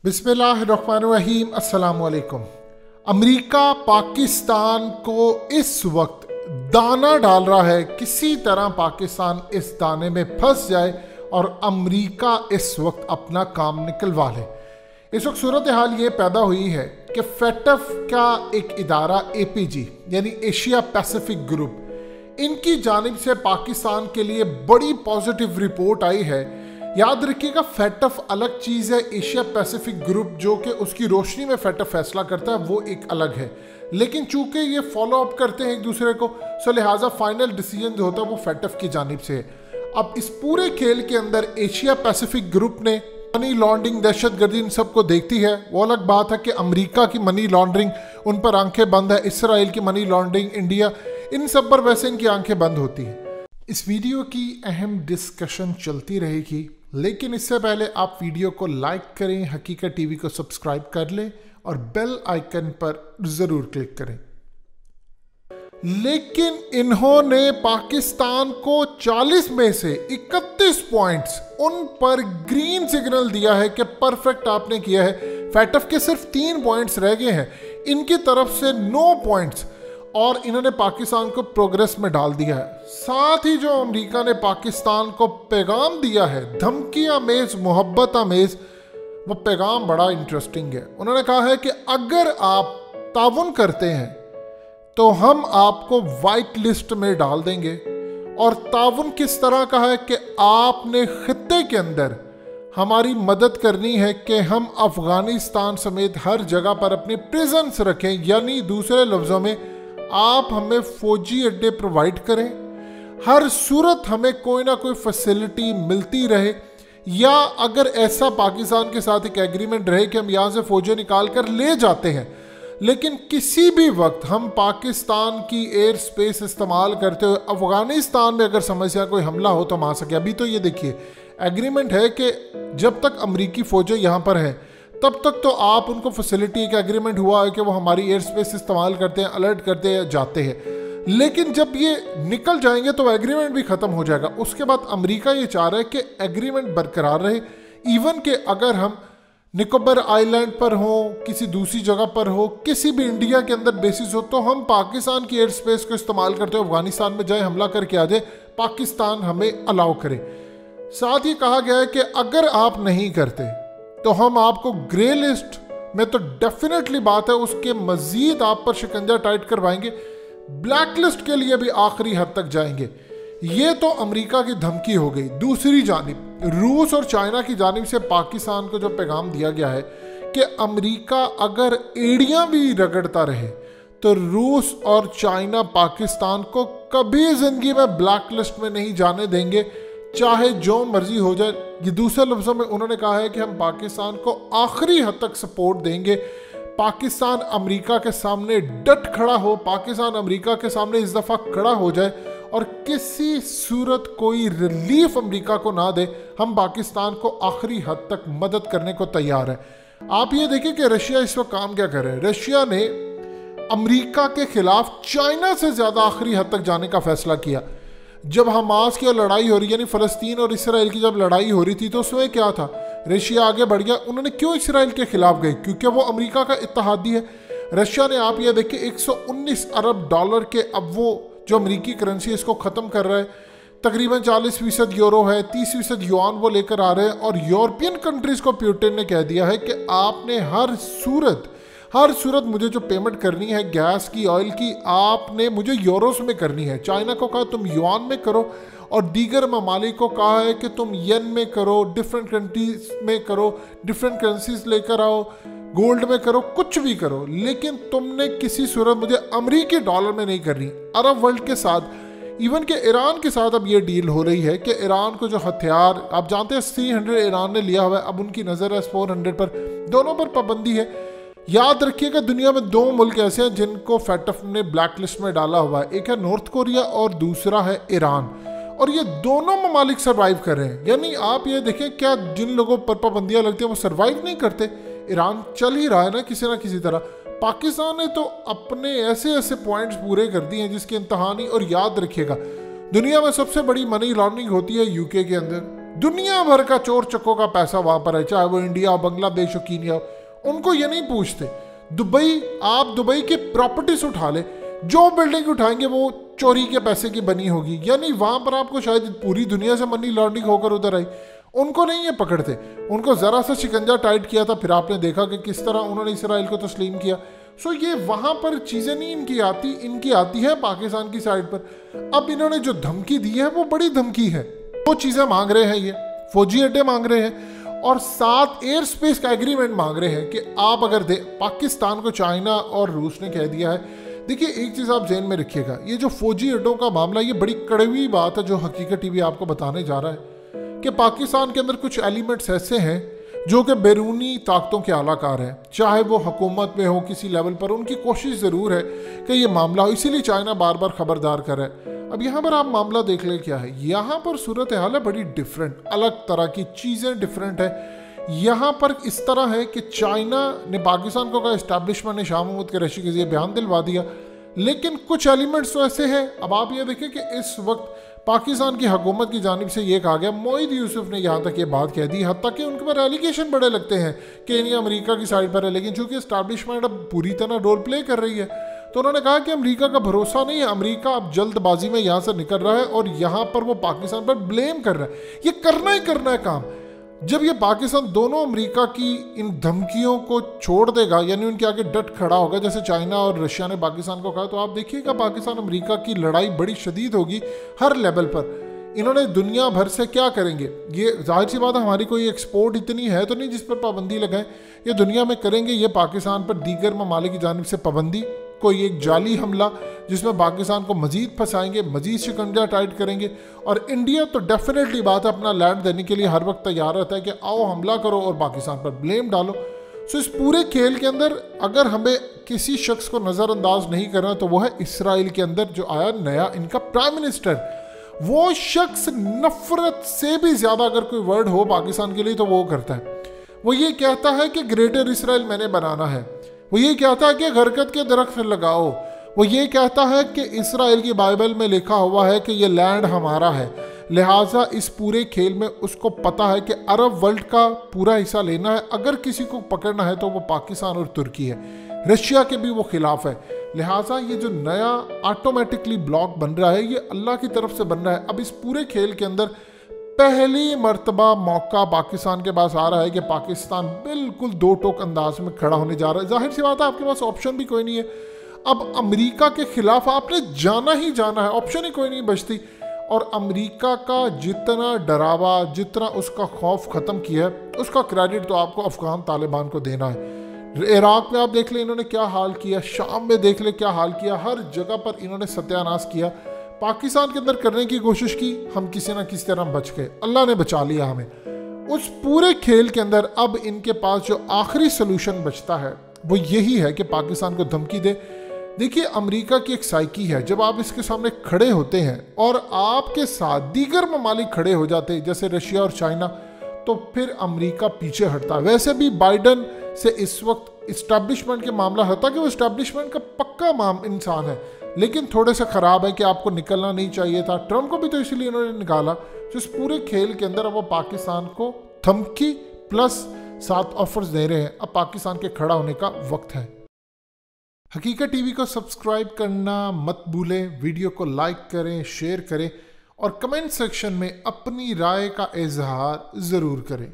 बिस्मिल्लाहिर्रहमानिर्रहीम। अस्सलाम वालेकुम। अमेरिका पाकिस्तान को इस वक्त दाना डाल रहा है, किसी तरह पाकिस्तान इस दाने में फंस जाए और अमेरिका इस वक्त अपना काम निकलवा ले। इस वक्त सूरत हाल ये पैदा हुई है कि फेटफ का एक इदारा APG यानी एशिया पैसिफिक ग्रुप, इनकी जानिब से पाकिस्तान के लिए बड़ी पॉजिटिव रिपोर्ट आई है। याद रखिएगा, फेटफ अलग चीज़ है, एशिया पैसिफिक ग्रुप जो कि उसकी रोशनी में फेटफ फैसला करता है वो एक अलग है, लेकिन चूंकि ये फॉलो अप करते हैं एक दूसरे को, सो लिहाजा फाइनल डिसीजन जो होता है वो फेटफ की जानिब से है। अब इस पूरे खेल के अंदर एशिया पैसिफिक ग्रुप ने मनी लॉन्ड्रिंग, दहशतगर्दी, इन सबको देखती है। वो अलग बात है कि अमेरिका की मनी लॉन्ड्रिंग उन पर आंखें बंद है, इसराइल की मनी लॉन्ड्रिंग, इंडिया, इन सब पर वैसे इनकी आंखें बंद होती है। इस वीडियो की अहम डिस्कशन चलती रहेगी, लेकिन इससे पहले आप वीडियो को लाइक करें, हकीकत टीवी को सब्सक्राइब कर लें और बेल आइकन पर ज़रूर क्लिक करें। लेकिन इन्होंने पाकिस्तान को 40 में से 31 पॉइंट्स उन पर ग्रीन सिग्नल दिया है कि परफेक्ट आपने किया है। फेटफ के सिर्फ 3 पॉइंट्स रह गए हैं, इनकी तरफ से 9 पॉइंट्स, और इन्होंने पाकिस्तान को प्रोग्रेस में डाल दिया है। साथ ही जो अमेरिका ने पाकिस्तान को पैगाम दिया है, धमकी आमेज, मोहब्बत आमेज, वो पैगाम बड़ा इंटरेस्टिंग है। उन्होंने कहा है कि अगर आप ताउन करते हैं तो हम आपको वाइट लिस्ट में डाल देंगे। और ताउन किस तरह का है कि आपने खित्ते के अंदर हमारी मदद करनी है कि हम अफगानिस्तान समेत हर जगह पर अपने प्रेजेंस रखें, यानी दूसरे लफ्ज़ों में आप हमें फौजी अड्डे प्रोवाइड करें, हर सूरत हमें कोई ना कोई फैसिलिटी मिलती रहे, या अगर ऐसा पाकिस्तान के साथ एक एग्रीमेंट रहे कि हम यहाँ से फौजी निकाल कर ले जाते हैं, लेकिन किसी भी वक्त हम पाकिस्तान की एयर स्पेस इस्तेमाल करते हुए अफगानिस्तान में अगर समस्या कोई हमला हो तो हम आ सके। अभी तो ये देखिए एग्रीमेंट है कि जब तक अमरीकी फौजें यहाँ पर हैं तब तक तो आप उनको फैसिलिटी, एक एग्रीमेंट हुआ है कि वो हमारी एयर स्पेस इस्तेमाल करते हैं, अलर्ट करते हैं, जाते हैं। लेकिन जब ये निकल जाएंगे तो एग्रीमेंट भी ख़त्म हो जाएगा। उसके बाद अमेरिका ये चाह रहा है कि एग्रीमेंट बरकरार रहे, इवन के अगर हम निकोबार आइलैंड पर हो, किसी दूसरी जगह पर हो, किसी भी इंडिया के अंदर बेसिस हो, तो हम पाकिस्तान की एयर स्पेस को इस्तेमाल करते हुए अफगानिस्तान में जाए, हमला करके आ जाए, पाकिस्तान हमें अलाउ करे। साथ ही कहा गया है कि अगर आप नहीं करते तो हम आपको ग्रे लिस्ट में, तो डेफिनेटली बात है उसके मजीद आप पर शिकंजा टाइट करवाएंगे, ब्लैक लिस्ट के लिए भी आखिरी हद तक जाएंगे। ये तो अमेरिका की धमकी हो गई। दूसरी जानिब रूस और चाइना की जानिब से पाकिस्तान को जो पैगाम दिया गया है कि अमेरिका अगर एड़ियां भी रगड़ता रहे तो रूस और चाइना पाकिस्तान को कभी जिंदगी में ब्लैक लिस्ट में नहीं जाने देंगे, चाहे जो मर्जी हो जाए। ये दूसरे लफ्ज़ों में उन्होंने कहा है कि हम पाकिस्तान को आखिरी हद तक सपोर्ट देंगे। पाकिस्तान अमेरिका के सामने डट खड़ा हो, पाकिस्तान अमेरिका के सामने इस दफ़ा खड़ा हो जाए और किसी सूरत कोई रिलीफ अमेरिका को ना दे, हम पाकिस्तान को आखिरी हद तक मदद करने को तैयार है। आप ये देखिए कि रशिया इस वक्त काम क्या कर रहे हैं। रशिया ने अमेरिका के खिलाफ चाइना से ज़्यादा आखिरी हद तक जाने का फैसला किया। जब हमास की लड़ाई हो रही, यानी फ़लस्तीन और इसराइल की जब लड़ाई हो रही थी, तो उसमें क्या था, रशिया आगे बढ़ गया। उन्होंने क्यों इसराइल के खिलाफ गए? क्योंकि वो अमेरिका का इत्तेहादी है। रशिया ने, आप ये देखिए, 119 अरब डॉलर के, अब वो जो अमेरिकी करेंसी है इसको ख़त्म कर रहा है। तकरीबन 40% यूरो है, 30% युआन वो लेकर आ रहे हैं। और यूरोपियन कंट्रीज़ को पुतिन ने कह दिया है कि आपने हर सूरत मुझे जो पेमेंट करनी है गैस की, ऑयल की, आपने मुझे यूरोस में करनी है। चाइना को कहा तुम युआन में करो, और दीगर ममालिक को कहा है कि तुम येन में करो, डिफरेंट कंट्रीज में करो, डिफरेंट करेंसीज लेकर आओ, गोल्ड में करो, कुछ भी करो, लेकिन तुमने किसी सूरत मुझे अमेरिकी डॉलर में नहीं करनी। अरब वर्ल्ड के साथ, इवन के ईरान के साथ अब ये डील हो रही है कि ईरान को जो हथियार, आप जानते हैं 300 ईरान ने लिया हुआ है, अब उनकी नज़र है 400 पर, दोनों पर पाबंदी है। याद रखिएगा, दुनिया में 2 मुल्क ऐसे हैं जिनको फेटफ ने ब्लैक लिस्ट में डाला हुआ है, एक है नॉर्थ कोरिया और दूसरा है ईरान, और ये दोनों ममालिक सर्वाइव कर रहे हैं। यानी आप ये देखें, क्या जिन लोगों पर पाबंदियां लगती हैं वो सर्वाइव नहीं करते? ईरान चल ही रहा है ना किसी तरह। पाकिस्तान ने तो अपने ऐसे पॉइंट्स पूरे कर दिए हैं जिसकी इंतहा नहीं। और याद रखिएगा, दुनिया में सबसे बड़ी मनी लॉन्ड्रिंग होती है यूके के अंदर, दुनिया भर का चोर चक्कों का पैसा वहां पर है, चाहे वो इंडिया हो, बांग्लादेश हो, कीनिया हो। उनको ये नहीं पूछते दुबई, आप दुबई के प्रॉपर्टीज उठा ले, जो बिल्डिंग उठाएंगे वो चोरी के पैसे की बनी होगी, यानी वहां पर आपको शायद पूरी दुनिया से मनी लॉन्ड्रिंग होकर उधर आई। उनको नहीं ये पकड़ते, उनको जरा सा शिकंजा टाइट किया था, फिर आपने देखा कि किस तरह उन्होंने इसराइल को तस्लीम किया। सो ये वहां पर चीजें नहीं इनकी आती, इनकी आती है पाकिस्तान की साइड पर। अब इन्होंने जो धमकी दी है वो बड़ी धमकी है। दो चीजें मांग रहे हैं, ये फौजी अड्डे मांग रहे हैं और साथ एयर स्पेस का एग्रीमेंट मांग रहे हैं कि आप अगर पाकिस्तान को चाइना और रूस ने कह दिया है। देखिए एक चीज़ आप ज़हन में रखिएगा, ये जो फौजी अड्डों का मामला, ये बड़ी कड़वी बात है जो हकीकत टीवी आपको बताने जा रहा है कि पाकिस्तान के अंदर कुछ एलिमेंट्स ऐसे हैं जो कि बैरूनी ताकतों के आलाकार हैं, चाहे वो हुकूमत में हो किसी लेवल पर, उनकी कोशिश ज़रूर है कि ये मामला हो, इसीलिए चाइना बार बार खबरदार कर रहा है। अब यहाँ पर आप मामला देख लें क्या है, यहाँ पर सूरत हाल है बड़ी डिफरेंट, अलग तरह की चीज़ें डिफरेंट है। यहाँ पर इस तरह है कि चाइना ने पाकिस्तान को कहा, इस्टेब्लिशमेंट ने शाह महमूद कुरैशी के जरिए बयान दिलवा दिया, लेकिन कुछ एलिमेंट्स तो ऐसे हैं। अब आप ये देखें कि इस वक्त पाकिस्तान की हुकूमत की जानिब से ये कहा गया, मोईद यूसुफ ने यहाँ तक ये बात कह दी, हत्ता कि उनके पर एलिगेशन बड़े लगते हैं कि इन्हें अमेरिका की साइड पर है, लेकिन चूंकि इस्टेब्लिशमेंट अब पूरी तरह रोल प्ले कर रही है तो उन्होंने कहा कि अमेरिका का भरोसा नहीं है, अमेरिका अब जल्दबाजी में यहाँ से निकल रहा है और यहाँ पर वो पाकिस्तान पर ब्लेम कर रहा है। ये करना ही करना है काम। जब ये पाकिस्तान दोनों अमेरिका की इन धमकियों को छोड़ देगा, यानी उनके आगे डट खड़ा होगा, जैसे चाइना और रशिया ने पाकिस्तान को कहा, तो आप देखिएगा पाकिस्तान अमेरिका की लड़ाई बड़ी शदीद होगी हर लेवल पर। इन्होंने दुनिया भर से क्या करेंगे, ये जाहिर सी बात है हमारी कोई एक्सपोर्ट इतनी है तो नहीं जिस पर पाबंदी लगाएं, ये दुनिया में करेंगे। ये पाकिस्तान पर दीगर ममालिक की जानिब से पाबंदी, कोई एक जाली हमला जिसमें पाकिस्तान को मजीद फंसाएंगे, मजीद शिकंजा टाइट करेंगे। और इंडिया तो डेफिनेटली बात है अपना लैंड देने के लिए हर वक्त तैयार रहता है कि आओ हमला करो और पाकिस्तान पर ब्लेम डालो। सो इस पूरे खेल के अंदर अगर हमें किसी शख्स को नज़रअंदाज नहीं करना तो वो है इसराइल के अंदर जो आया नया इनका प्राइम मिनिस्टर। वो शख्स नफरत से भी ज़्यादा अगर कोई वर्ड हो पाकिस्तान के लिए तो वो करता है। वो ये कहता है कि ग्रेटर इसराइल मैंने बनाना है, वो ये कहता है कि बरकत के दरख्त लगाओ, वो ये कहता है कि इसराइल की बाइबल में लिखा हुआ है कि ये लैंड हमारा है। लिहाजा इस पूरे खेल में उसको पता है कि अरब वर्ल्ड का पूरा हिस्सा लेना है, अगर किसी को पकड़ना है तो वो पाकिस्तान और तुर्की है, रशिया के भी वो खिलाफ है। लिहाजा ये जो नया ऑटोमेटिकली ब्लॉक बन रहा है ये अल्लाह की तरफ से बन रहा है। अब इस पूरे खेल के अंदर पहली मर्तबा मौका पाकिस्तान के पास आ रहा है कि पाकिस्तान बिल्कुल दो टोक अंदाज में खड़ा होने जा रहा है। जाहिर सी बात है आपके पास ऑप्शन भी कोई नहीं है, अब अमेरिका के खिलाफ आपने जाना ही जाना है, ऑप्शन ही कोई नहीं बचती। और अमेरिका का जितना डरावा, जितना उसका खौफ ख़त्म किया है उसका क्रेडिट तो आपको अफगान तालिबान को देना है। इराक में आप देख लें इन्होंने क्या हाल किया, शाम में देख लें क्या हाल किया, हर जगह पर इन्होंने सत्यानाश किया। पाकिस्तान के अंदर करने की कोशिश की, हम किसी ना किसी तरह बच गए, अल्लाह ने बचा लिया हमें। उस पूरे खेल के अंदर अब इनके पास जो आखिरी सोल्यूशन बचता है वो यही है कि पाकिस्तान को धमकी दे। देखिए अमेरिका की एक साइकी है, जब आप इसके सामने खड़े होते हैं और आपके साथ दीगर ममालिक खड़े हो जाते हैं जैसे रशिया और चाइना, तो फिर अमेरिका पीछे हटता है। वैसे भी बाइडन से इस वक्त इस्टेब्लिशमेंट के मामला होता कि वो इस्टेब्लिशमेंट का पक्का इंसान है, लेकिन थोड़े से ख़राब है कि आपको निकलना नहीं चाहिए था। ट्रम्प को भी तो इसलिए इन्होंने निकाला। तो इस पूरे खेल के अंदर अब वो पाकिस्तान को धमकी प्लस 7 ऑफर्स दे रहे हैं। अब पाकिस्तान के खड़ा होने का वक्त है। हकीकत टीवी को सब्सक्राइब करना मत भूलें, वीडियो को लाइक करें, शेयर करें और कमेंट सेक्शन में अपनी राय का इजहार ज़रूर करें।